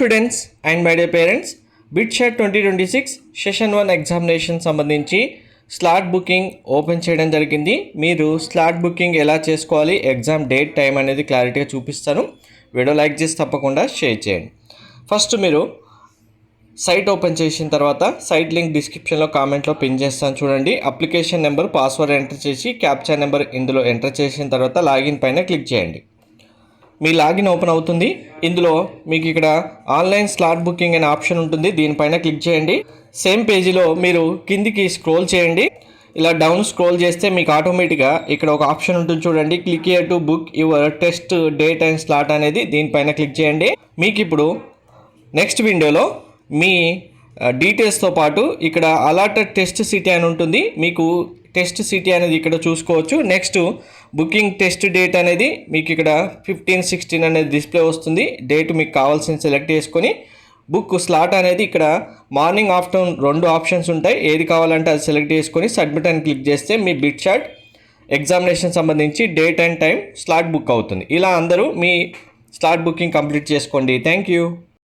Students and my dear parents, BITSAT 2026 session 1 examination సంబంధించి slot booking open చేయడం జరిగింది. మీరు స్లాట్ బుకింగ్ ఎలా చేసుకోవాలి, ఎగ్జామ్ డేట్ టైం అనేది క్లారిటీగా చూపిస్తాను. వీడియో లైక్ చేసి తప్పకుండా షేర్ చేయండి. ఫస్ట్ మీరు సైట్ ఓపెన్ చేసిన తర్వాత సైట్ లింక్ డిస్క్రిప్షన్లో కామెంట్లో పిన్ చేస్తాను చూడండి. అప్లికేషన్ నెంబర్, పాస్వర్డ్ ఎంటర్ చేసి క్యాప్చా నెంబర్ ఇందులో ఎంటర్ చేసిన తర్వాత లాగిన్ పైన క్లిక్ చేయండి. మీ లాగిన్ ఓపెన్ అవుతుంది. ఇందులో మీకు ఇక్కడ ఆన్లైన్ స్లాట్ బుకింగ్ అనే ఆప్షన్ ఉంటుంది, దీనిపైన క్లిక్ చేయండి. సేమ్ పేజీలో మీరు కిందికి స్క్రోల్ చేయండి. ఇలా డౌన్ స్క్రోల్ చేస్తే మీకు ఆటోమేటిక్గా ఇక్కడ ఒక ఆప్షన్ ఉంటుంది చూడండి, click here to book your test date and slot అనేది, దీనిపైన క్లిక్ చేయండి. మీకు ఇప్పుడు నెక్స్ట్ విండోలో మీ డీటెయిల్స్తో పాటు ఇక్కడ అలాటెడ్ టెస్ట్ సిటీ అని ఉంటుంది, మీకు టెస్ట్ సిటీ అనేది ఇక్కడ చూసుకోవచ్చు. నెక్స్ట్ బుకింగ్ టెస్ట్ డేట్ అనేది మీకు ఇక్కడ 15-16 అనేది డిస్ప్లే వస్తుంది. డేట్ మీకు కావాల్సింది సెలెక్ట్ చేసుకొని బుక్ స్లాట్ అనేది ఇక్కడ మార్నింగ్ ఆఫ్టర్నూన్ 2 ఆప్షన్స్ ఉంటాయి, ఏది కావాలంటే అది సెలెక్ట్ చేసుకొని సబ్మిట్ అని క్లిక్ చేస్తే మీ బిట్షాట్ ఎగ్జామినేషన్ సంబంధించి date and time slot book అవుతుంది. ఇలా అందరూ మీ స్లాట్ బుకింగ్ కంప్లీట్ చేసుకోండి. Thank you.